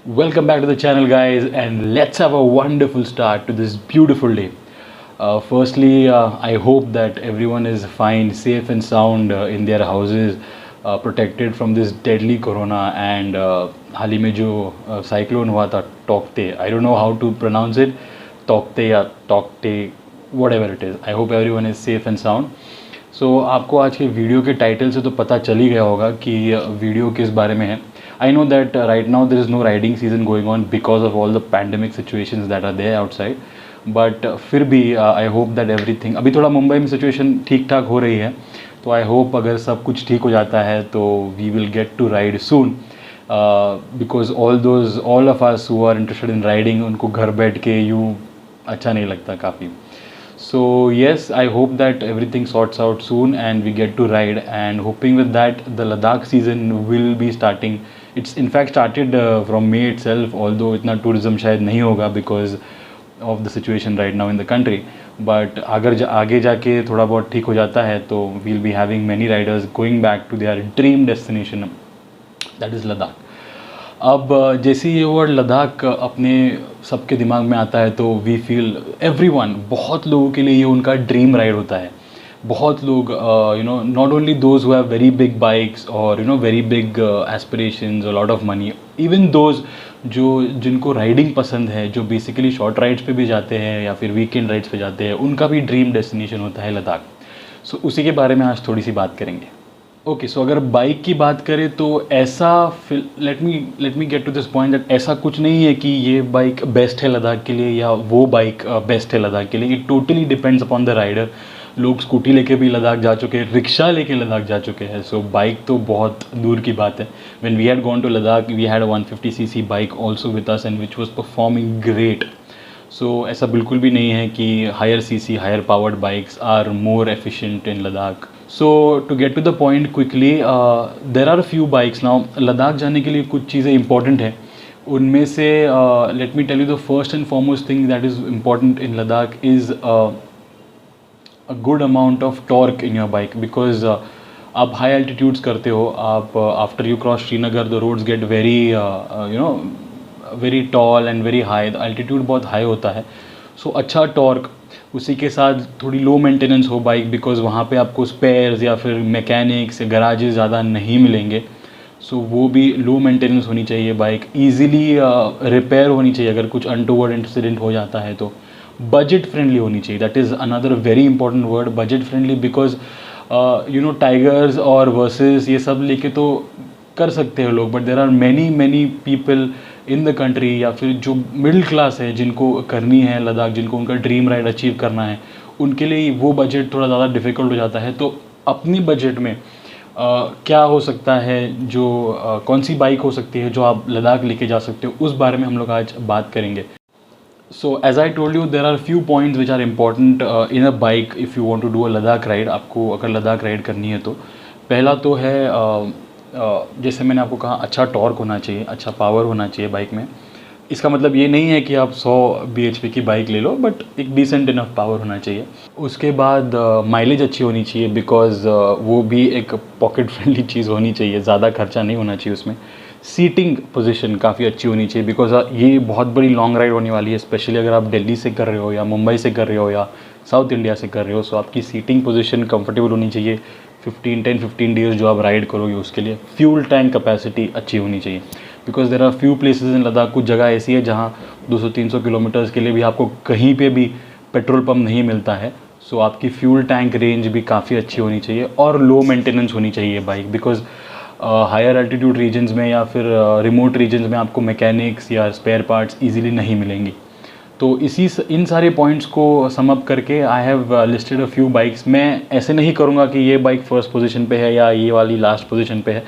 Welcome back to the channel, guys, and let's have a wonderful start to this beautiful day. Firstly, I hope that everyone is fine, safe, and sound in their houses, protected from this deadly corona. And हाल ही में जो cyclone हुआ था Tokte, I don't know how to pronounce it, Tokte या Tokte, whatever it is. I hope everyone is safe and sound. आपको आज के video के title से तो पता चल ही गया होगा कि वीडियो किस बारे में है. I know that right now there is no riding season going on because of all the pandemic situations that are there outside. But फिर भी आई होप दैट एवरीथिंग, अभी थोड़ा मुंबई में सिचुएशन ठीक ठाक हो रही है, तो आई होप अगर सब कुछ ठीक हो जाता है तो we will get to ride soon, because all of us who are interested in riding, उनको घर बैठ के यूँ अच्छा नहीं लगता काफ़ी. So yes, I hope that everything sorts out soon and we get to ride, and hoping with that the Ladakh season will be starting. It's in fact started from May itself, although इतना tourism शायद नहीं होगा because of the situation right now in the country. But अगर आगे जाके थोड़ा बहुत ठीक हो जाता है तो we'll be having many riders going back to their dream destination, that is Ladakh. अब जैसे ये वर्ड लद्दाख अपने सबके दिमाग में आता है तो वी फील एवरीवन, बहुत लोगों के लिए ये उनका ड्रीम राइड होता है. बहुत लोग not only those who have very big bikes और very big aspirations, a lot of money, even those जिनको राइडिंग पसंद है, जो बेसिकली शॉर्ट राइड्स पे भी जाते हैं या फिर वीकेंड राइड्स पे जाते हैं, उनका भी ड्रीम डेस्टिनेशन होता है लद्दाख. सो उसी के बारे में आज थोड़ी सी बात करेंगे. ओके, सो अगर बाइक की बात करें तो ऐसा let me get to this point that ऐसा कुछ नहीं है कि ये बाइक बेस्ट है लद्दाख के लिए या वो बाइक बेस्ट है लद्दाख के लिए. It totally depends upon the rider. लोग स्कूटी लेके भी लद्दाख जा चुके हैं, रिक्शा लेके लद्दाख जा चुके हैं. सो बाइक तो बहुत दूर की बात है. When we had gone to Ladakh we had a 150cc bike also with us and which was performing great. So ऐसा बिल्कुल भी नहीं है कि higher CC, higher powered bikes are more efficient in Ladakh. So to get to the point quickly, there are few bikes now. Ladakh जाने के लिए कुछ चीज़ें इंपॉर्टेंट हैं. उनमें से let me tell you the first and foremost thing that is important in Ladakh is a good amount of torque in your bike, because आप high altitudes करते हो. आप after you cross Srinagar the roads get very very tall and very high. The altitude बहुत high होता है. So अच्छा torque, उसी के साथ थोड़ी लो मेंटेनेंस हो बाइक, बिकॉज़ वहाँ पे आपको स्पेयर्स या फिर मैकेनिक्स या गराजेस ज़्यादा नहीं मिलेंगे. सो वो भी लो मेंटेनेंस होनी चाहिए. बाइक ईजिली रिपेयर होनी चाहिए अगर कुछ अनटूवर्ड इंसिडेंट हो जाता है तो. बजट फ्रेंडली होनी चाहिए, that is another very important word, budget friendly, because tigers और वर्सेस ये सब लेके तो कर सकते हैं लोग, but there are many people in the country या फिर जो मिडिल क्लास है, जिनको करनी है लद्दाख, जिनको उनका ड्रीम राइड अचीव करना है, उनके लिए वो बजट थोड़ा ज़्यादा डिफ़िकल्ट हो जाता है. तो अपनी बजट में क्या हो सकता है, जो कौन सी बाइक हो सकती है जो आप लद्दाख लेके जा सकते हो, उस बारे में हम लोग आज बात करेंगे. So as I told you, there are few points which are important in a bike if you want to do a Ladakh ride. आपको अगर लद्दाख राइड करनी है तो पहला तो है जैसे मैंने आपको कहा, अच्छा टॉर्क होना चाहिए, अच्छा पावर होना चाहिए बाइक में. इसका मतलब ये नहीं है कि आप 100 bhp की बाइक ले लो, बट एक डिसेंट इनफ पावर होना चाहिए. उसके बाद माइलेज अच्छी होनी चाहिए, बिकॉज वो भी एक पॉकेट फ्रेंडली चीज़ होनी चाहिए, ज़्यादा खर्चा नहीं होना चाहिए उसमें. सीटिंग पोजीशन काफ़ी अच्छी होनी चाहिए, बिकॉज ये बहुत बड़ी लॉन्ग राइड होने वाली है, स्पेशली अगर आप दिल्ली से कर रहे हो या मुंबई से कर रहे हो या साउथ इंडिया से कर रहे हो. सो आपकी सीटिंग पोजीशन कंफर्टेबल होनी चाहिए. 10-15 डेज़ जो आप राइड करोगे उसके लिए. फ्यूल टैंक कैपेसिटी अच्छी होनी चाहिए, because there are few places in Ladakh. कुछ जगह ऐसी है जहाँ 200-300 किलोमीटर्स के लिए भी आपको कहीं पे भी पेट्रोल पंप नहीं मिलता है. सो आपकी फ्यूल टैंक रेंज भी काफ़ी अच्छी होनी चाहिए और लो मेंटेनेंस होनी चाहिए bike, because higher altitude regions में या फिर रिमोट रीजन्स में आपको मैकेनिक्स या स्पेयर पार्ट्स ईजिली नहीं मिलेंगी. तो इन सारे पॉइंट्स को सम अप करके I have listed a few bikes. मैं ऐसे नहीं करूँगा कि ये बाइक फर्स्ट पोजीशन पे है या ये वाली लास्ट पोजीशन पे है.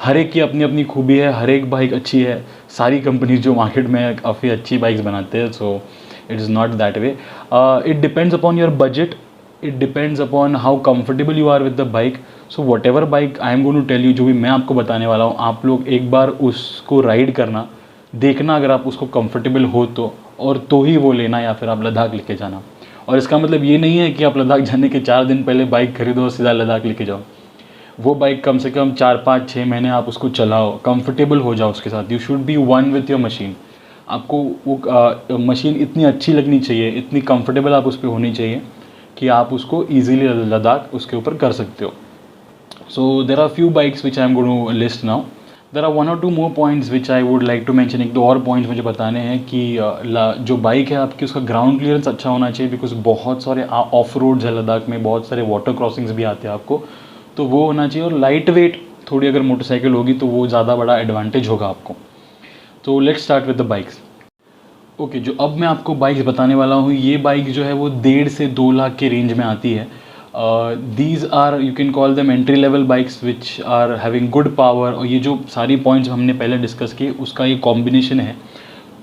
हर एक की अपनी अपनी खूबी है, हर एक बाइक अच्छी है. सारी कंपनीज जो मार्केट में काफ़ी अच्छी बाइक्स बनाते हैं. So it is not that way. It depends upon your budget, it depends upon how comfortable you are with the bike. So whatever bike I am going to tell you, जो भी मैं आपको बताने वाला हूँ, आप लोग एक बार उसको राइड करना, देखना अगर आप उसको कंफर्टेबल हो तो ही वो लेना या फिर आप लद्दाख लेके जाना. और इसका मतलब ये नहीं है कि आप लद्दाख जाने के 4 दिन पहले बाइक खरीदो और सीधा लद्दाख लेके जाओ. वो बाइक कम से कम 4-5-6 महीने आप उसको चलाओ, कंफर्टेबल हो जाओ उसके साथ। You should be one with your machine. आपको वो मशीन इतनी अच्छी लगनी चाहिए, इतनी कंफर्टेबल आप उस पर होनी चाहिए कि आप उसको ईजिली लद्दाख उसके ऊपर कर सकते हो। So there are few bikes which I am going to list now. There are 1 or 2 more points which I would like to mention. एक दो और पॉइंट्स मुझे बताने हैं कि जो बाइक है आपकी उसका ग्राउंड क्लियरेंस अच्छा होना चाहिए, बिकॉज बहुत सारे ऑफ रोड्स है लद्दाख में, बहुत सारे वाटर क्रॉसिंग्स भी आते हैं आपको, तो वो होना चाहिए। और लाइट वेट थोड़ी अगर मोटरसाइकिल होगी तो वो ज़्यादा बड़ा एडवांटेज होगा आपको। तो let's start with the bikes. Okay, जो अब मैं आपको बाइक्स बताने वाला हूँ, ये बाइक जो है वो 1.5 से 2 लाख के रेंज में आती है। These are, you can call them entry level bikes which are having good power. और ये जो सारी पॉइंट्स हमने पहले डिस्कस किए उसका ये कॉम्बिनेशन है।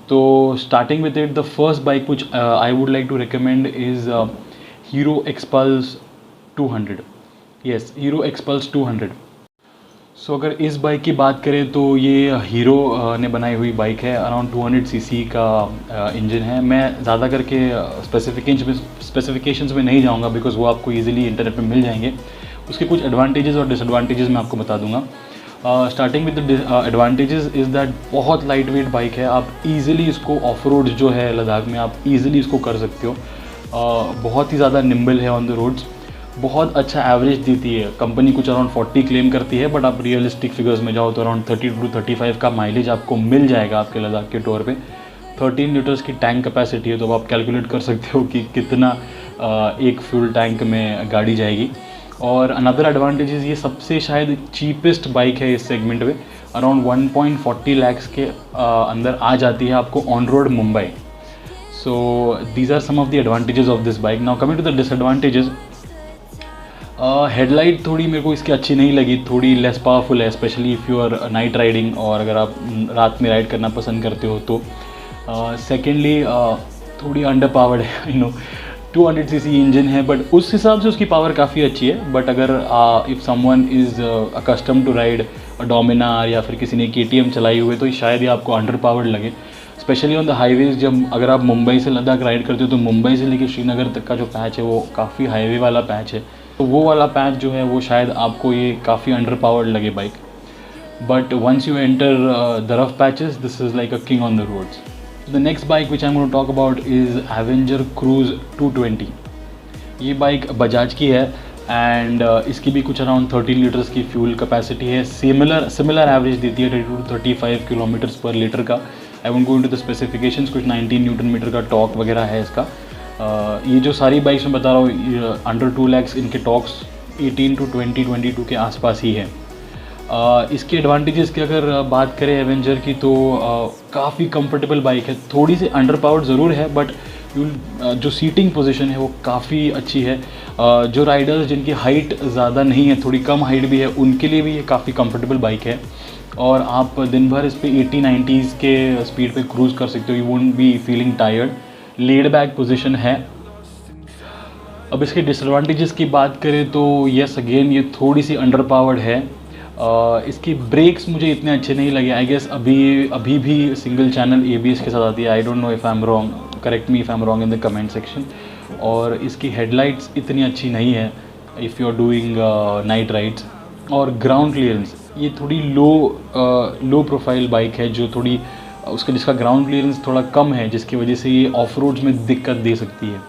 तो starting with it, the first bike which I would like to recommend is Hero Xpulse 200। Yes, Hero Xpulse 200। So अगर इस बाइक की बात करें तो ये हीरो ने बनाई हुई बाइक है। अराउंड 200 सीसी का इंजन है। मैं ज़्यादा करके स्पेसिफिकेशंस में नहीं जाऊंगा, बिकॉज वो आपको इजीली इंटरनेट पे मिल जाएंगे। उसके कुछ एडवांटेजेस और डिसएडवांटेजेस मैं आपको बता दूंगा। Starting with the advantages is that बहुत लाइट वेट बाइक है। आप इजीली इसको ऑफ रोड जो है लद्दाख में आप इजीली इसको कर सकते हो। बहुत ही ज़्यादा निम्बल है ऑन द रोड्स। बहुत अच्छा एवरेज देती है। कंपनी कुछ अराउंड 40 क्लेम करती है, बट आप रियलिस्टिक फिगर्स में जाओ तो अराउंड 30 to 35 का माइलेज आपको मिल जाएगा आपके लद्दाख के टूर पे। 13 लीटर्स की टैंक कैपेसिटी है, तो आप कैलकुलेट कर सकते हो कि कितना एक फ्यूल टैंक में गाड़ी जाएगी। और अनदर एडवांटेजेस, ये सबसे शायद चीपेस्ट बाइक है इस सेगमेंट में। अराउंड 1.40 लाख के अंदर आ जाती है आपको on road Mumbai. So these are some of the advantages of this bike. Now coming to the disadvantages, headlight थोड़ी मेरे को इसकी अच्छी नहीं लगी, थोड़ी लेस पावरफुल है, specially if you are night riding और अगर आप रात में राइड करना पसंद करते हो तो। सेकेंडली थोड़ी अंडर पावर्ड है, 200 सीसी इंजन है, बट उस हिसाब से उसकी पावर काफ़ी अच्छी है। बट अगर if someone is accustom to ride Dominar या फिर किसी ने KTM चलाई हुई तो शायद ये आपको अंडर पावर्ड लगे, स्पेशली ऑन द हाईवेज। जब अगर आप मुंबई से लद्दाख राइड करते हो तो मुंबई से लेकर श्रीनगर तक का जो पैच है वो काफ़ी हाईवे वाला पैच है, तो वो वाला पैच जो है वो शायद आपको ये काफ़ी अंडर पावर्ड लगे bike. But once you enter the rough patches, this is like a king on the roads. The next bike which I am going to talk about is Avenger Cruise 220। ये bike Bajaj की है and इसकी भी कुछ around 13 litres की fuel capacity है। Similar average देती है 30 to 35 किलोमीटर्स पर लीटर का। I won't go into the specifications. कुछ 19 न्यूटन मीटर का टॉर्क वगैरह है इसका। ये जो सारी बाइक्स मैं बता रहा हूँ अंडर 2 lakhs, इनके टॉक्स 18 to 22 के आसपास ही है। इसके एडवांटेजेस की अगर बात करें एवेंजर की तो काफ़ी कंफर्टेबल बाइक है। थोड़ी सी अंडर पावर्ड ज़रूर है, बट जो सीटिंग पोजीशन है वो काफ़ी अच्छी है। जो राइडर्स जिनकी हाइट ज़्यादा नहीं है, थोड़ी कम हाइट भी है, उनके लिए भी ये काफ़ी कंफर्टेबल बाइक है। और आप दिन भर इस पर 80-90s के स्पीड पे क्रूज़ कर सकते हो। You won't be feeling tired. Laid back position है। अब इसके डिसएडवांटेजेस की बात करें तो यस अगेन ये थोड़ी सी अंडर पावर्ड है। इसकी ब्रेक्स मुझे इतने अच्छे नहीं लगे। आई गेस अभी भी सिंगल चैनल ABS के साथ आती है। I don't know if I am wrong, correct me if I am wrong in the comment section. और इसकी हेडलाइट्स इतनी अच्छी नहीं है if you are doing night rides. और ग्राउंड क्लियरेंस, ये थोड़ी लो प्रोफाइल बाइक है, जो थोड़ी जिसका ग्राउंड क्लियरेंस थोड़ा कम है, जिसकी वजह से ये ऑफ रोड्स में दिक्कत दे सकती है।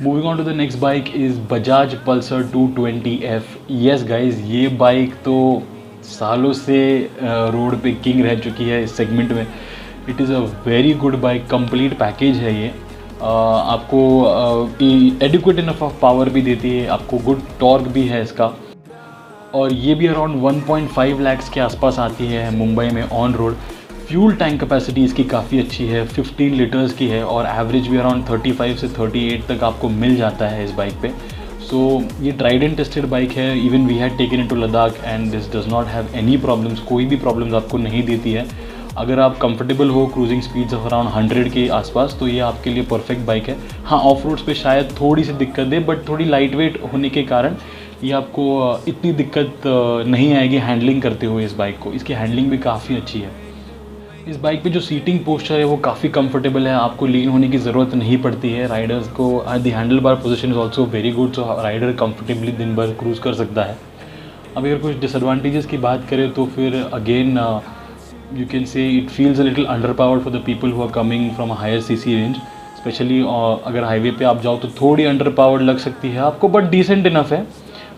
Moving on to the next bike is Bajaj Pulsar 220F। Yes guys, ये बाइक तो सालों से रोड पे किंग रह चुकी है इस सेगमेंट में। It is a very good bike, complete package है ये। आपको एडिक्वेट इनफ ऑफ पावर भी देती है, आपको गुड टॉर्क भी है इसका। और ये भी अराउंड 1.5 lakhs के आसपास आती है मुंबई में on road. Fuel tank capacity इसकी काफ़ी अच्छी है, 15 लीटर्स की है, और एवरेज भी अराउंड 35 से 38 तक आपको मिल जाता है इस बाइक पे। सो ये ट्राइड एंड टेस्टेड बाइक है। Even we had taken into Ladakh and this does not have any problems. कोई भी प्रॉब्लम्स आपको नहीं देती है। अगर आप कंफर्टेबल हो क्रूजिंग स्पीड्स ऑफ अराउंड 100 के आसपास तो ये आपके लिए परफेक्ट बाइक है। हाँ, ऑफ रोड्स पे शायद थोड़ी सी दिक्कत दे, बट थोड़ी लाइट वेट होने के कारण ये आपको इतनी दिक्कत नहीं आएगी हैंडलिंग करते हुए इस बाइक को। इसकी हैंडलिंग भी काफ़ी अच्छी है। इस बाइक पे जो सीटिंग पोस्चर है वो काफ़ी कंफर्टेबल है, आपको लीन होने की ज़रूरत नहीं पड़ती है। राइडर्स को the handle bar position is also very good, so rider comfortably दिन भर क्रूज़ कर सकता है। अब अगर कुछ डिसएडवांटेजेस की बात करें तो फिर again you can say it feels a little underpowered for the people who are coming from a higher cc range, specially अगर हाईवे पे आप जाओ तो थोड़ी अंडरपावर्ड लग सकती है आपको, बट डिसेंट इनफ है,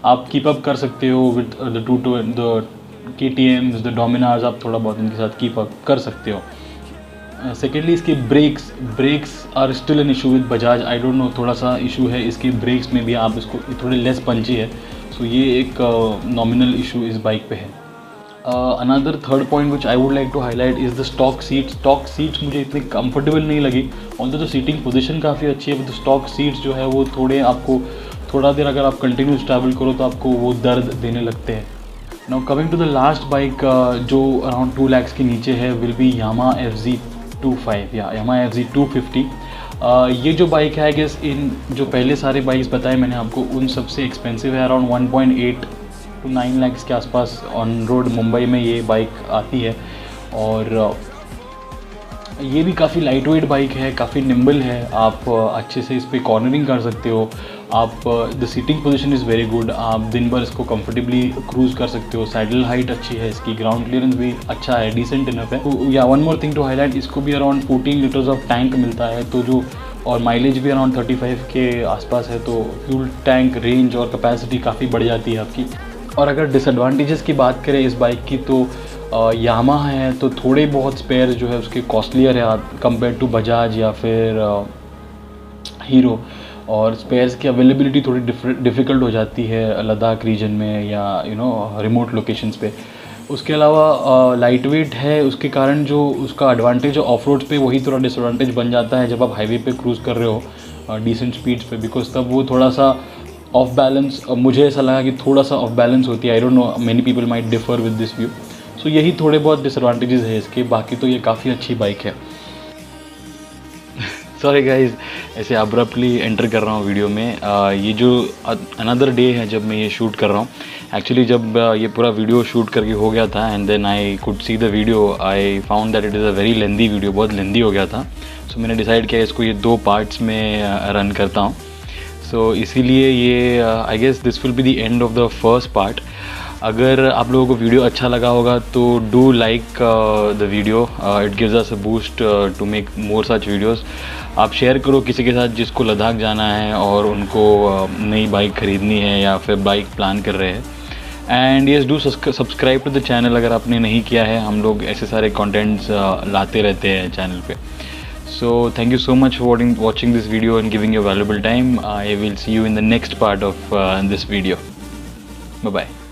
आप कीप अप कर सकते हो विद द KTMs, द डोमिनार्स, आप थोड़ा बहुत इनके साथ कीप अप कर सकते हो। सेकेंडली इसके brakes are still an issue with Bajaj, I don't know, थोड़ा सा इशू है इसके ब्रेक्स में भी, आप इसको थोड़े लेस पंची है, सो ये एक नॉमिनल इशू इस बाइक पे है। Another third point which I would like to highlight is the stock seats मुझे इतनी कंफर्टेबल नहीं लगी, ऑल्दो तो सीटिंग पोजीशन काफ़ी अच्छी है, बट स्टॉक सीट्स जो है वो थोड़े आपको थोड़ा देर अगर आप कंटिन्यूस ट्रैवल करो तो आपको वो दर्द देने लगते हैं। Now coming to the last bike जो अराउंड 2 lakhs के नीचे है, विल बी यामा FZ25 या यामा FZ250। ये जो बाइक है आई गेस इन जो पहले सारे बाइक्स बताए मैंने आपको उन सबसे एक्सपेंसिव है, अराउंड 1.8 to 9 lakhs के आसपास ऑन रोड मुंबई में ये बाइक आती है। और ये भी काफ़ी लाइट वेट बाइक है, काफ़ी निम्बल है, आप अच्छे से इस पर कॉर्नरिंग कर सकते हो, आप the seating position is very good, आप दिन भर इसको कंफर्टेबली क्रूज़ कर सकते हो, सैडल हाइट अच्छी है इसकी, ग्राउंड क्लियरेंस भी अच्छा है, डिसेंट इनफ है। तो या one more thing to highlight, इसको भी अराउंड 14 लीटर्स ऑफ टैंक मिलता है, तो जो और माइलेज भी अराउंड 35 के आसपास है, तो फ्यूल टैंक रेंज और कैपेसिटी काफ़ी बढ़ जाती है आपकी। और अगर डिसएडवांटेजेस की बात करें इस बाइक की तो यामा है तो थोड़े बहुत स्पेयर जो है उसके कॉस्टलियर है कंपेयर टू बजाज या फिर हीरो, और स्पेयर्स की अवेलेबिलिटी थोड़ी डिफ़िकल्ट हो जाती है लद्दाख रीजन में या रिमोट लोकेशंस पे। उसके अलावा लाइट वेट है, उसके कारण जो उसका एडवांटेज है ऑफ रोड पे वही थोड़ा डिसएडवांटेज बन जाता है जब आप हाईवे पे क्रूज़ कर रहे हो डिसेंट स्पीड्स पे, बिकॉज तब वो थोड़ा सा ऑफ बैलेंस, मुझे ऐसा लगा कि थोड़ा सा ऑफ बैलेंस होती है। I don't know, many people might differ with this view. So यही थोड़े बहुत डिसएडवांटेजेस है इसके, बाकी तो ये काफ़ी अच्छी बाइक है। सॉरी गाइज, ऐसे अब्रप्टली एंटर कर रहा हूँ वीडियो में। ये जो अनदर डे है जब मैं ये शूट कर रहा हूँ, एक्चुअली जब ये पूरा वीडियो शूट करके हो गया था and then I could see the video, I found that it is a very lengthy video, बहुत लेंदी हो गया था। सो मैंने डिसाइड किया इसको ये 2 पार्ट्स में रन करता हूँ। सो इसीलिए ये I guess this will be the end of the first part. अगर आप लोगों को वीडियो अच्छा लगा होगा तो do like the video, it gives us a boost to make more such videos. आप शेयर करो किसी के साथ जिसको लद्दाख जाना है और उनको नई बाइक ख़रीदनी है या फिर बाइक प्लान कर रहे हैं। And yes, do subscribe to the channel अगर आपने नहीं किया है, हम लोग ऐसे सारे कंटेंट्स लाते रहते हैं चैनल पे। So thank you so much for watching this video and giving your valuable time. I will see you in the next part of this video. Bye bye.